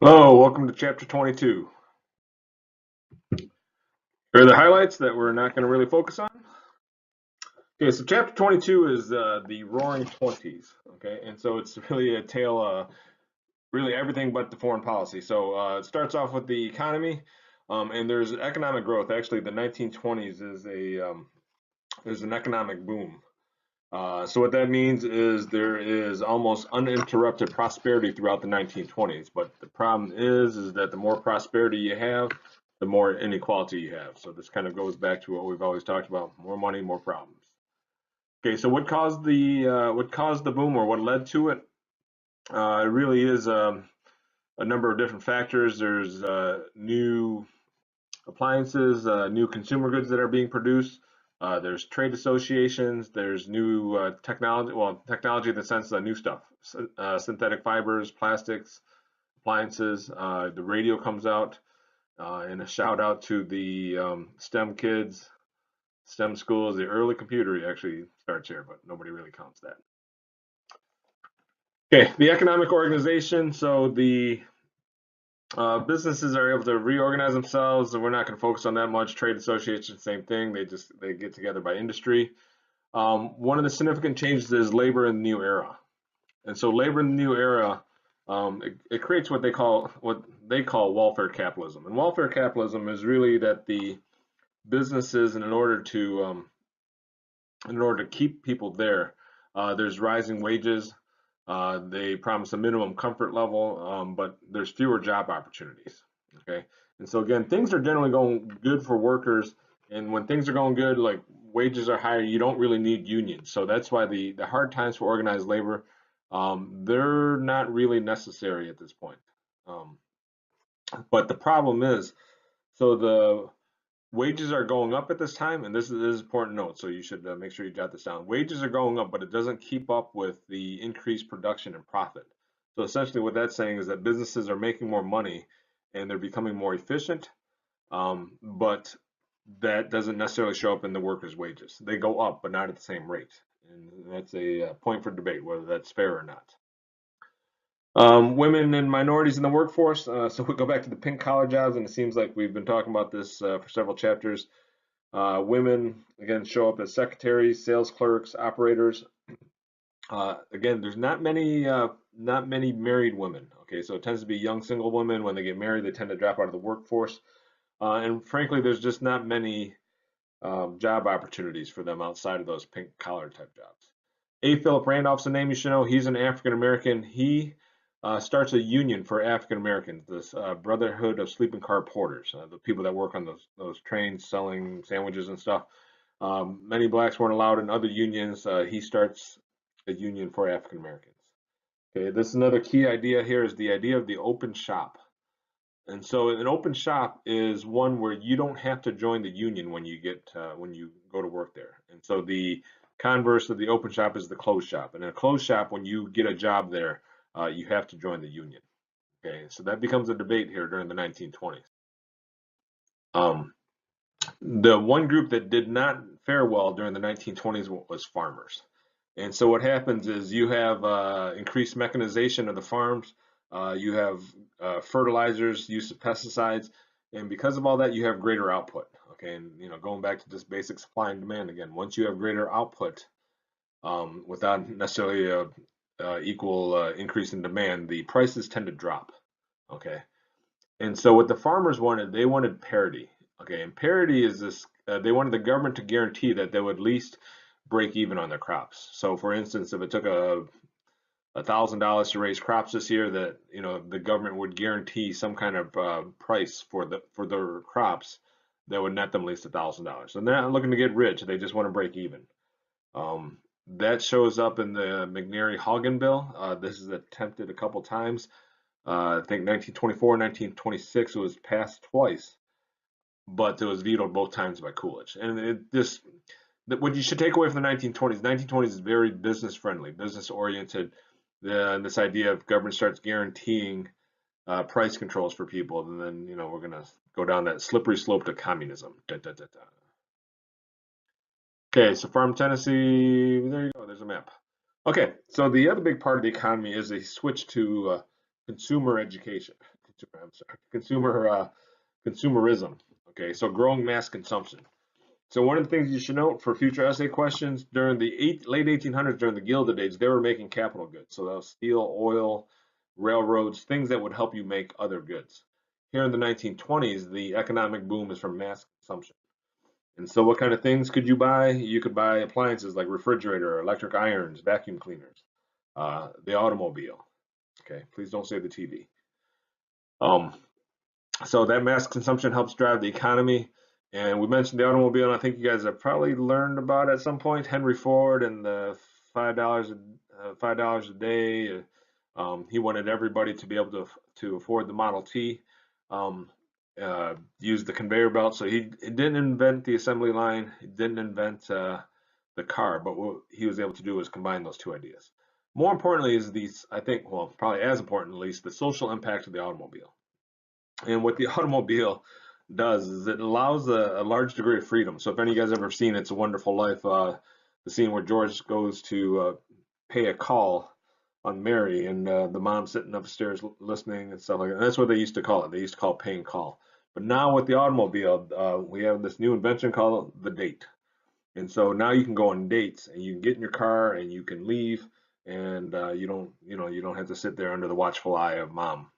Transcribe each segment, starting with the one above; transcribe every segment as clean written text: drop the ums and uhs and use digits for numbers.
Hello, welcome to chapter 22. Here are the highlights that we're not going to really focus on. Okay, so chapter 22 is the Roaring Twenties. Okay, and so it's really a tale, really everything but the foreign policy. So it starts off with the economy, and there's economic growth. Actually, the 1920s is there's an economic boom. So what that means is there is almost uninterrupted prosperity throughout the 1920s. But the problem is that the more prosperity you have, the more inequality you have. So this kind of goes back to what we've always talked about: more money, more problems. Okay, so what caused the boom or what led to it? It really is a number of different factors. There's new appliances, new consumer goods that are being produced. There's trade associations. There's new technology. Well, technology in the sense of new stuff, synthetic fibers, plastics, appliances. The radio comes out, and a shout out to the STEM kids, STEM schools. The early computer actually starts here, but nobody really counts that. Okay, the economic organization. So the businesses are able to reorganize themselves, and we're not going to focus on that much. Trade associations, same thing. They get together by industry. One of the significant changes is labor in the new era, and so labor in the new era it creates what they call welfare capitalism. And welfare capitalism is really that the businesses, in order to keep people there, there's rising wages. They promise a minimum comfort level, but there's fewer job opportunities. Okay, and so again, things are generally going good for workers, and when things are going good, like wages are higher, you don't really need unions. So that's why the hard times for organized labor, they're not really necessary at this point. Um, but the problem is, so the wages are going up at this time, and this is important note, so you should make sure you jot this down. Wages are going up, but it doesn't keep up with the increased production and profit. So essentially, what that's saying is that businesses are making more money and they're becoming more efficient, but that doesn't necessarily show up in the workers' wages. They go up, but not at the same rate, and that's a point for debate whether that's fair or not. Women and minorities in the workforce. So we go back to the pink collar jobs, and it seems like we've been talking about this for several chapters. Women again show up as secretaries, sales clerks, operators. Again, there's not many married women. Okay, so it tends to be young single women. When they get married, they tend to drop out of the workforce. And frankly, there's just not many job opportunities for them outside of those pink collar type jobs. A. Philip Randolph's a name you should know. He's an African American. He starts a union for African Americans, this Brotherhood of Sleeping Car Porters, the people that work on those trains selling sandwiches and stuff. Many blacks weren't allowed in other unions. He starts a union for African Americans. Okay, this is another key idea here is the idea of the open shop. And so an open shop is one where you don't have to join the union when you go to work there. And so the converse of the open shop is the closed shop. And in a closed shop, when you get a job there, you have to join the union. Okay, so that becomes a debate here during the 1920s. Um, the one group that did not fare well during the 1920s was farmers. And so what happens is you have increased mechanization of the farms, you have fertilizers, use of pesticides, and because of all that, you have greater output. Okay, and going back to just basic supply and demand again, once you have greater output without necessarily a equal increase in demand, the prices tend to drop. Okay, and so what the farmers wanted, they wanted parity. Okay, and parity is this, they wanted the government to guarantee that they would at least break even on their crops. So for instance, if it took $1,000 to raise crops this year, that the government would guarantee some kind of price for their crops that would net them at least $1,000. So they're not looking to get rich; they just want to break even. That shows up in the McNary-Haugen bill. This is attempted a couple times. I think 1924, 1926 it was passed twice, but it was vetoed both times by Coolidge. And what you should take away from the 1920s, 1920s is very business friendly, business oriented. This idea of government starts guaranteeing price controls for people, and then we're gonna go down that slippery slope to communism. Da, da, da, da. Okay, so Farm Tennessee, there you go. There's a map. Okay, so the other big part of the economy is a switch to consumer education. I'm sorry, consumerism. Okay, so growing mass consumption. So one of the things you should note for future essay questions, during the late 1800s, during the Gilded Age, they were making capital goods. So that was steel, oil, railroads, things that would help you make other goods. Here in the 1920s, the economic boom is from mass consumption. And so what kind of things could you buy? You could buy appliances like refrigerator, electric irons, vacuum cleaners, the automobile. Okay, please don't say the TV. Um, so that mass consumption helps drive the economy. And we mentioned the automobile, and I think you guys have probably learned about at some point Henry Ford and the $5 a day. He wanted everybody to be able to afford the Model T. Use the conveyor belt. So he didn't invent the assembly line. He didn't invent the car, but what he was able to do was combine those two ideas. More importantly is these, I think, well, probably as important at least, the social impact of the automobile. And what the automobile does is it allows a large degree of freedom. So if any of you guys ever seen It's a Wonderful Life, the scene where George goes to pay a call on Mary, and the mom sitting upstairs listening and stuff like that. And that's what they used to call it. They used to call it paying call. But now with the automobile, we have this new invention called the date. And so now you can go on dates, and you can get in your car and you can leave, and you don't have to sit there under the watchful eye of mom.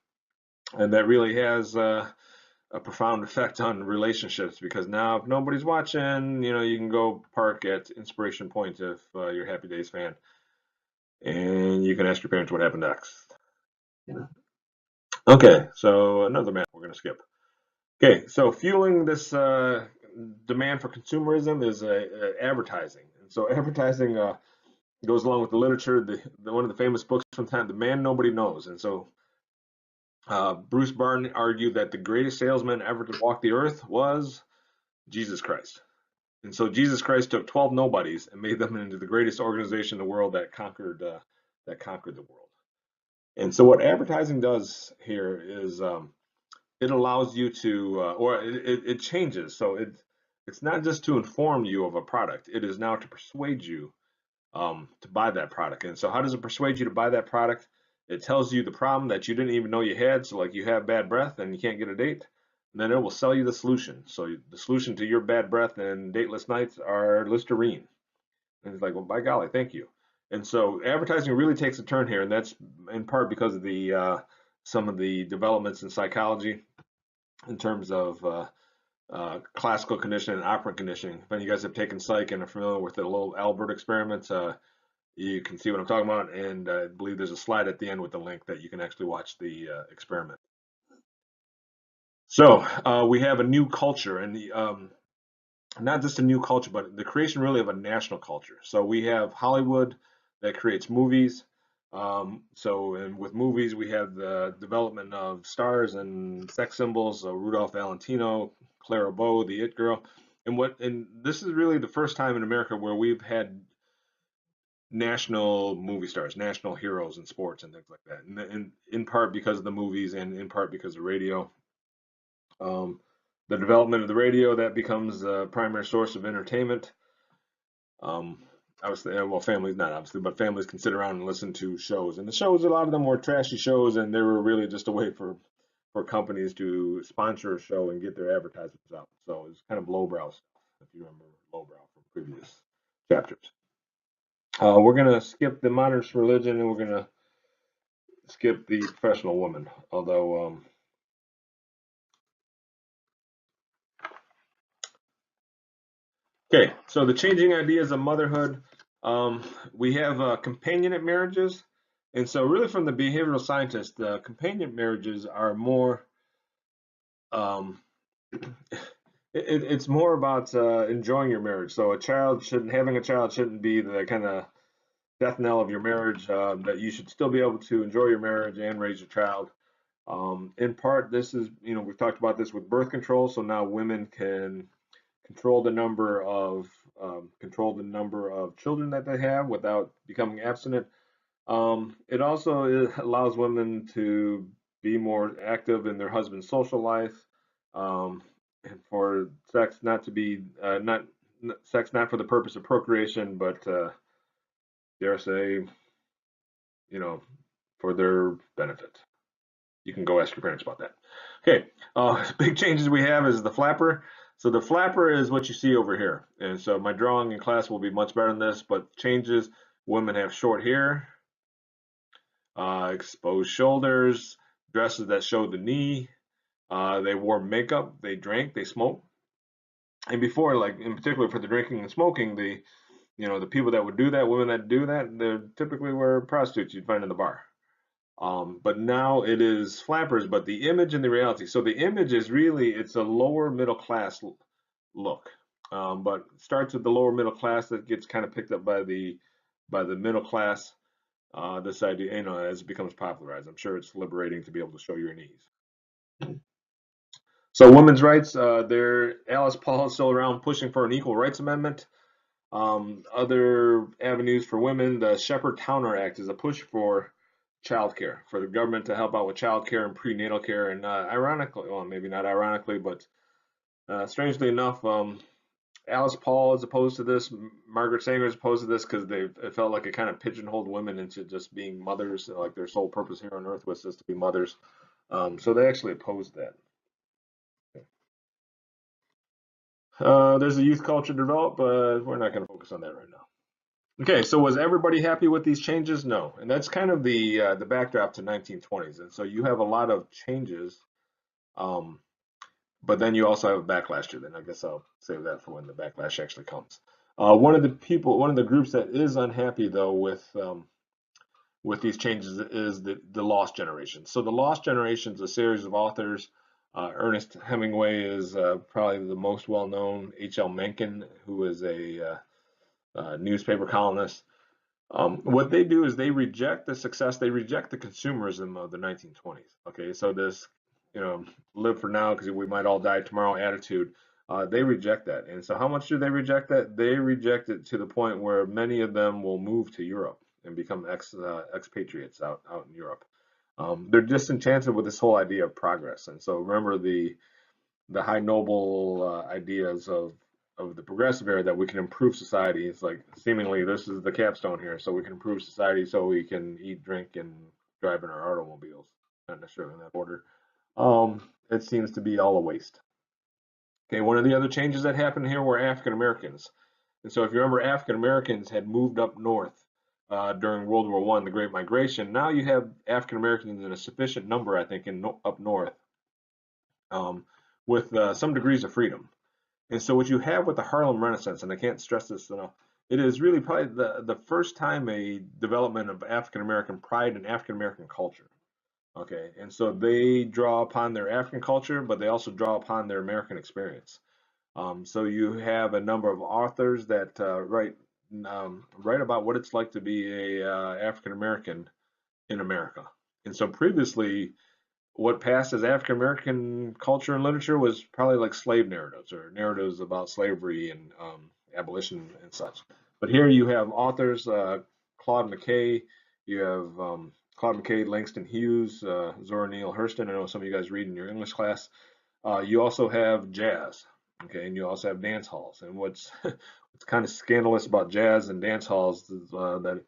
And that really has a profound effect on relationships, because now if nobody's watching, you can go park at Inspiration Point if you're a Happy Days fan, and you can ask your parents what happened next. Okay, so another map we're going to skip. Okay, so fueling this demand for consumerism is advertising. And so advertising goes along with the literature. One of the famous books from the time, The Man Nobody Knows. And so Bruce Barton argued that the greatest salesman ever to walk the earth was Jesus Christ. And so Jesus Christ took 12 nobodies and made them into the greatest organization in the world that conquered the world. And so what advertising does here is it allows you to, or it changes. So it's not just to inform you of a product. It is now to persuade you to buy that product. And so how does it persuade you to buy that product? It tells you the problem that you didn't even know you had. So like you have bad breath and you can't get a date. And then it will sell you the solution. So the solution to your bad breath and dateless nights are Listerine. And it's like, well, by golly, thank you. And so advertising really takes a turn here, and that's in part because of the some of the developments in psychology in terms of classical conditioning and operant conditioning. If any of you guys have taken psych and are familiar with the little Albert experiments, you can see what I'm talking about. And I believe there's a slide at the end with the link that you can actually watch the experiment. So we have a new culture, and not just a new culture, but the creation really of a national culture. So we have Hollywood that creates movies. And with movies, we have the development of stars and sex symbols. So Rudolph Valentino, Clara Bow, the It Girl, and this is really the first time in America where we've had national movie stars, national heroes in sports and things like that. And in part because of the movies, and in part because of radio. The development of the radio, that becomes the primary source of entertainment. Obviously, well, families not obviously, but families can sit around and listen to shows. And the shows, a lot of them were trashy shows, and they were really just a way for companies to sponsor a show and get their advertisements out. So it's kind of lowbrow stuff, if you remember lowbrow from previous chapters. We're going to skip the modernist religion, and we're going to skip the professional woman, although okay, so the changing ideas of motherhood. We have companionate marriages, and so really from the behavioral scientists, the companionate marriages are more. Um, it's more about enjoying your marriage. So having a child shouldn't be the kind of death knell of your marriage. That you should still be able to enjoy your marriage and raise your child. In part, this is, we've talked about this with birth control. So now women can control the number of children that they have without becoming abstinent. It also allows women to be more active in their husband's social life, and for sex not to be sex not for the purpose of procreation, but dare say, for their benefit. You can go ask your parents about that. Okay, big changes we have is the flapper. So the flapper is what you see over here. And so my drawing in class will be much better than this, but changes, women have short hair, exposed shoulders, dresses that show the knee, they wore makeup, they drank, they smoked. And before, like in particular for the drinking and smoking, the people that would do that, women that do that, they typically were prostitutes you'd find in the bar. But now it is flappers, but the image and the reality. So the image is really, it's a lower middle class look. But it starts with the lower middle class that gets kind of picked up by the middle class. This idea, as it becomes popularized, I'm sure it's liberating to be able to show your knees. So women's rights, Alice Paul is still around pushing for an equal rights amendment. Other avenues for women, the Shepherd-Towner Act is a push for childcare, for the government to help out with childcare and prenatal care. And ironically, well, maybe not ironically, but strangely enough, Alice Paul is opposed to this. Margaret Sanger is opposed to this because it felt like it kind of pigeonholed women into just being mothers, like their sole purpose here on earth was just to be mothers. So they actually opposed that. There's a youth culture developed, but we're not going to focus on that right now. Okay, so was everybody happy with these changes? No, and that's kind of the backdrop to 1920s, and so you have a lot of changes, um, but then you also have a backlash to it. And I guess I'll save that for when the backlash actually comes. One of the groups that is unhappy though with these changes is the Lost Generation. So the Lost Generation is a series of authors. Ernest Hemingway is probably the most well-known. H.L. Mencken, who is a newspaper columnist. What they do is they reject the success, they reject the consumerism of the 1920s. Okay, so this, live for now because we might all die tomorrow attitude, they reject that. And so how much do they reject that? They reject it to the point where many of them will move to Europe and become expatriates out in Europe. They're disenchanted with this whole idea of progress. And so remember the high noble ideas of the progressive era that we can improve society. It's like seemingly this is the capstone here, so we can improve society, so we can eat, drink, and drive in our automobiles. Not necessarily in that order. It seems to be all a waste. Okay, one of the other changes that happened here were African Americans, and so if you remember, African Americans had moved up north during World War I, the Great Migration. Now you have African Americans in a sufficient number, I think, up north, um, with some degrees of freedom. And so what you have with the Harlem Renaissance, and I can't stress this enough, it is really probably the first time a development of African American pride and African American culture. Okay, and so they draw upon their African culture, but they also draw upon their American experience. So you have a number of authors that write about what it's like to be a African American in America. And so previously, what passed as African American culture and literature was probably like slave narratives or narratives about slavery and abolition and such. But here you have authors, Claude McKay, you have Claude McKay, Langston Hughes, Zora Neale Hurston. I know some of you guys read in your English class. You also have jazz, okay, and you also have dance halls. And what's what's kind of scandalous about jazz and dance halls is that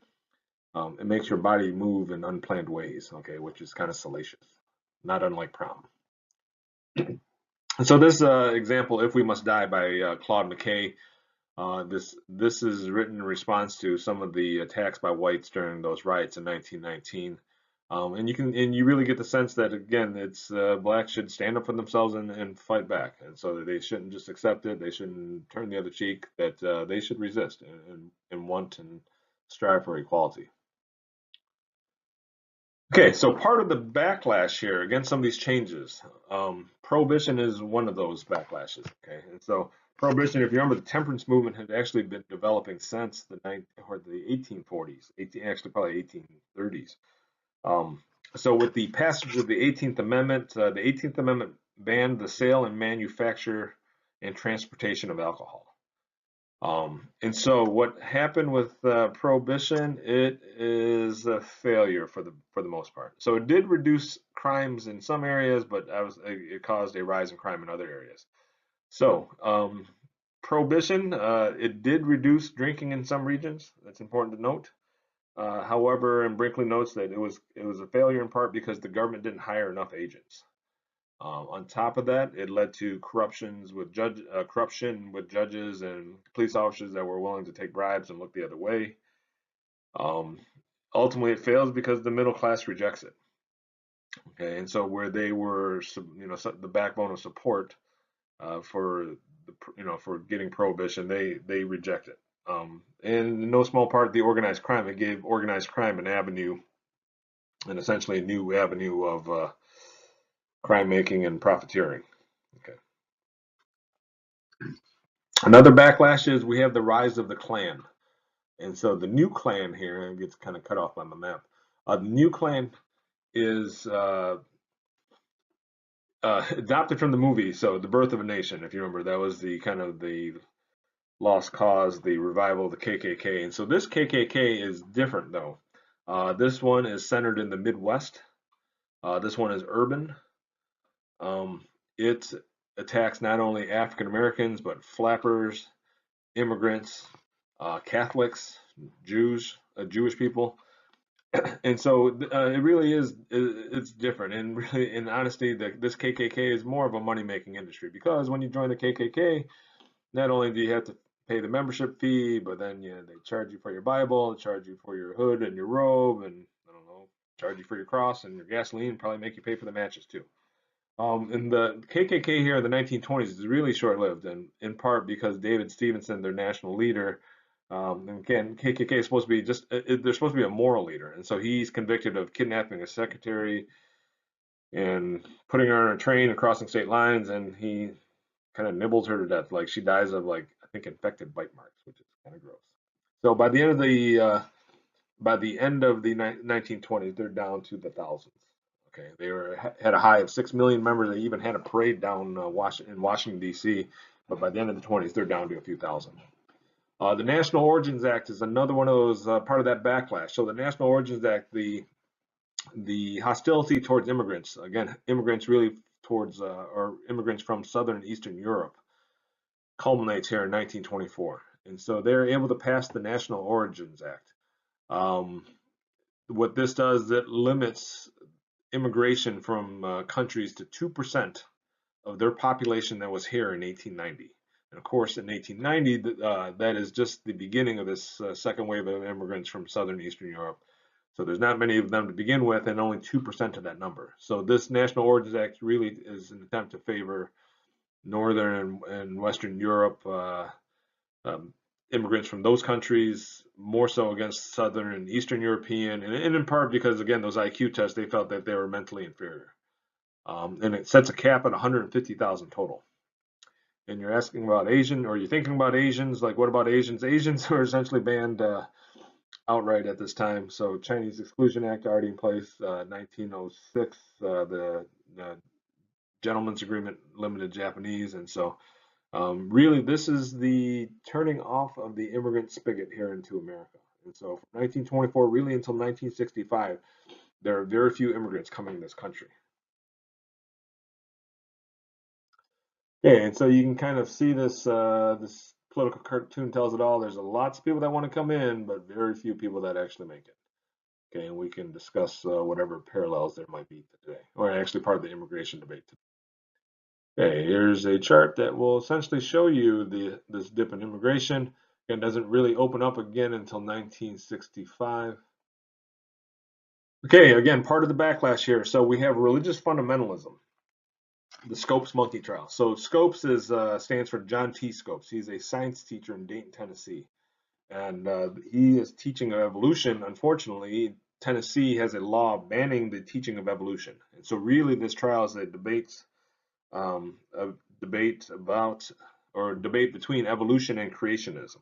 it makes your body move in unplanned ways, okay, which is kind of salacious, not unlike prom. So this example, "If We Must Die" by Claude McKay, this is written in response to some of the attacks by whites during those riots in 1919. And you really get the sense that again, it's blacks should stand up for themselves and fight back, and so that they shouldn't just accept it, they shouldn't turn the other cheek, that they should resist and want and strive for equality. Okay, so part of the backlash here against some of these changes, prohibition is one of those backlashes. Okay, and so prohibition, if you remember, the temperance movement had actually been developing since the 1840s, actually probably 1830s. So with the passage of the 18th Amendment banned the sale and manufacture and transportation of alcohol. And so what happened with prohibition, it is a failure for the most part. So it did reduce crimes in some areas, but it caused a rise in crime in other areas. So prohibition, it did reduce drinking in some regions. That's important to note. However, and Brinkley notes that it was a failure in part because the government didn't hire enough agents. On top of that, it led to corruption with judges and police officers that were willing to take bribes and look the other way. Um, Ultimately, it fails because the middle class rejects it. Okay, and so where they were, the backbone of support for for getting prohibition, they reject it. And in no small part, the organized crime. It gave organized crime an avenue, and essentially a new avenue of crime making and profiteering. Okay. Another backlash is we have the rise of the Klan. And so the new Klan here gets kind of cut off on the map. The new Klan is adopted from the movie, so The Birth of a Nation. If you remember, that was the kind of the lost cause, the revival of the KKK. And so this KKK is different, though. This one is centered in the Midwest. This one is urban. It attacks not only African Americans, but flappers, immigrants, Catholics, Jews, Jewish people. And so it really is, it's different. And really, in honesty, this KKK is more of a money making industry because when you join the KKK, not only do you have to pay the membership fee, but then they charge you for your Bible, charge you for your hood and your robe, and I don't know, charge you for your cross and your gasoline, probably make you pay for the matches too. And the KKK here in the 1920s is really short-lived, and in part because David Stevenson, their national leader, and again, KKK is supposed to be they're supposed to be a moral leader, and so he's convicted of kidnapping a secretary and putting her on a train and crossing state lines, and he kind of nibbles her to death. Like she dies of I think infected bite marks, which is kind of gross. So by the end of the 1920s, they're down to the thousands. Okay, they had a high of 6 million members. They even had a parade down in Washington D.C. But by the end of the 20s, they're down to a few thousand. The National Origins Act is another one of those part of that backlash. So the National Origins Act, the hostility towards immigrants, again, immigrants really towards or immigrants from Southern and Eastern Europe, culminates here in 1924, and so they're able to pass the National Origins Act. What this does, it limits immigration from countries to 2% of their population that was here in 1890. And of course, in 1890, that is just the beginning of this second wave of immigrants from Southern and Eastern Europe. So there's not many of them to begin with, and only 2% of that number. So this National Origins Act really is an attempt to favor Northern and Western Europe um, immigrants from those countries, more so against Southern and Eastern European, and in part because, again, those IQ tests, they felt that they were mentally inferior. And it sets a cap at 150,000 total. And you're asking about Asian, or you're thinking about Asians, like what about Asians? Asians are essentially banned outright at this time. So Chinese Exclusion Act already in place, 1906, the Gentleman's Agreement limited Japanese, and so really, this is the turning off of the immigrant spigot here into America. And so from 1924 really until 1965, there are very few immigrants coming to this country. Okay, and so you can kind of see this political cartoon tells it all. There's lots of people that want to come in, but very few people that actually make it. Okay, and we can discuss whatever parallels there might be today, or actually part of the immigration debate today. Okay, here's a chart that will essentially show you this dip in immigration. Again, doesn't really open up again until 1965. Okay, again, part of the backlash here. So we have religious fundamentalism, the Scopes monkey trial. So Scopes stands for John T. Scopes. He's a science teacher in Dayton, Tennessee, and he is teaching of evolution. Unfortunately, Tennessee has a law banning the teaching of evolution, and so really this trial is a debate about or debate between evolution and creationism.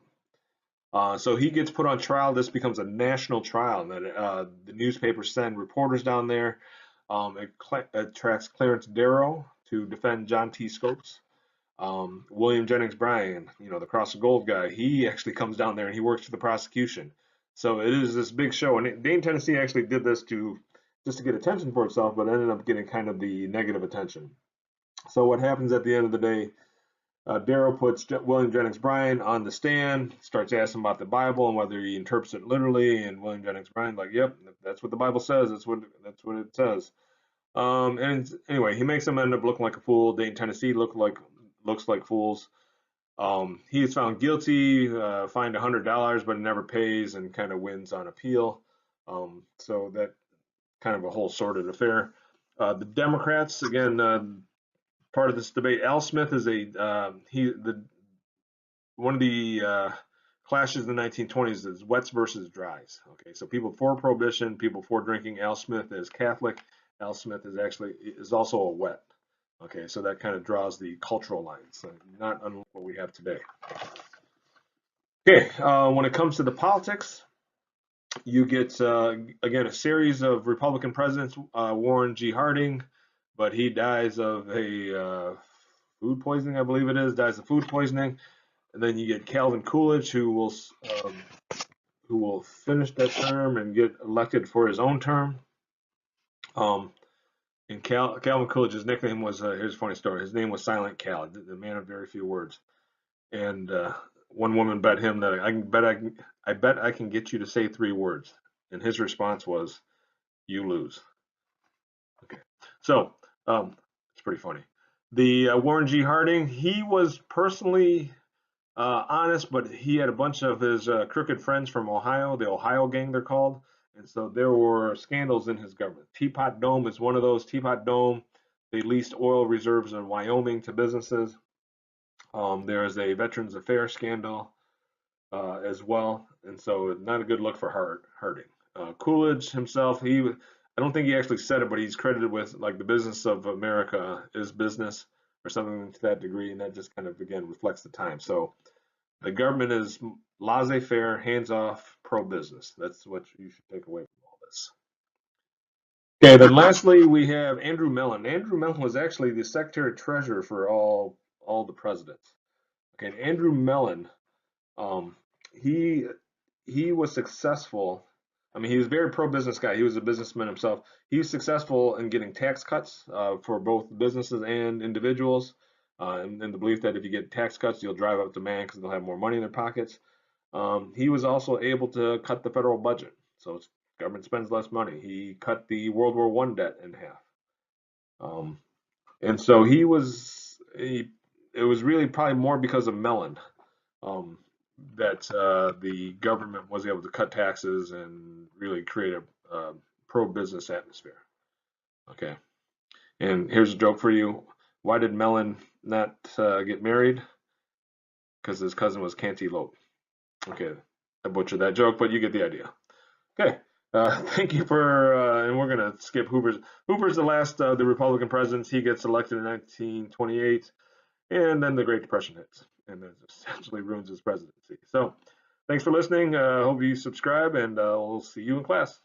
So he gets put on trial. This becomes a national trial, and then the newspapers send reporters down there. It attracts Clarence Darrow to defend John T. Scopes. William Jennings Bryan, the Cross of Gold guy, he actually comes down there and he works for the prosecution. So it is this big show, and Dayton, Tennessee actually did this just to get attention for itself, but ended up getting kind of the negative attention. So what happens at the end of the day? Darrow puts William Jennings Bryan on the stand, starts asking about the Bible and whether he interprets it literally. And William Jennings Bryan, like, yep, that's what the Bible says. That's what it says. And anyway, he makes them end up looking like a fool. Dayton, Tennessee looks like fools. He is found guilty, fined $100, but never pays, and kind of wins on appeal. So that kind of a whole sordid affair. The Democrats, again, part of this debate. Al Smith is one of the clashes in the 1920s is wets versus dries. Okay, so people for prohibition, people for drinking. Al Smith is Catholic. Al Smith is also a wet. Okay, so that kind of draws the cultural lines, not unlike what we have today. Okay, when it comes to the politics, you get again a series of Republican presidents. Warren G. Harding, but he dies of a food poisoning, I believe it is. Dies of food poisoning, and then you get Calvin Coolidge, who will finish that term and get elected for his own term. And Calvin Coolidge's nickname was, here's a funny story. His name was Silent Cal, the man of very few words. And one woman bet him that I bet I can get you to say 3 words. And his response was, "You lose." Okay, so it's pretty funny. The Warren G. Harding, he was personally honest, but he had a bunch of his crooked friends from Ohio, the Ohio Gang, they're called. And so there were scandals in his government. Teapot Dome is one of those. Teapot Dome, they leased oil reserves in Wyoming to businesses. There is a Veterans Affairs scandal as well. And so not a good look for Harding. Coolidge himself, I don't think he actually said it, but he's credited with like the business of America is business or something to that degree. And that just kind of, again, reflects the time. So the government is laissez-faire, hands-off, pro-business. That's what you should take away from all this. Okay, then lastly, we have Andrew Mellon. Andrew Mellon was actually the Secretary of Treasurer for all the presidents. Okay, and Andrew Mellon, he was successful. I mean, he was a very pro-business guy. He was a businessman himself. He was successful in getting tax cuts for both businesses and individuals. And the belief that if you get tax cuts, you'll drive up demand because they'll have more money in their pockets. He was also able to cut the federal budget, so government spends less money. He cut the World War I debt in half, and so it was really probably more because of Mellon that the government was able to cut taxes and really create a pro-business atmosphere. Okay, and here's a joke for you. Why did Mellon not get married? Because his cousin was Cantaloupe. Okay, I butchered that joke, but you get the idea. Okay, thank you and we're gonna skip Hoover's. Hoover's the last of the Republican presidents. He gets elected in 1928, and then the Great Depression hits, and it essentially ruins his presidency. So, thanks for listening. Hope you subscribe, and we'll see you in class.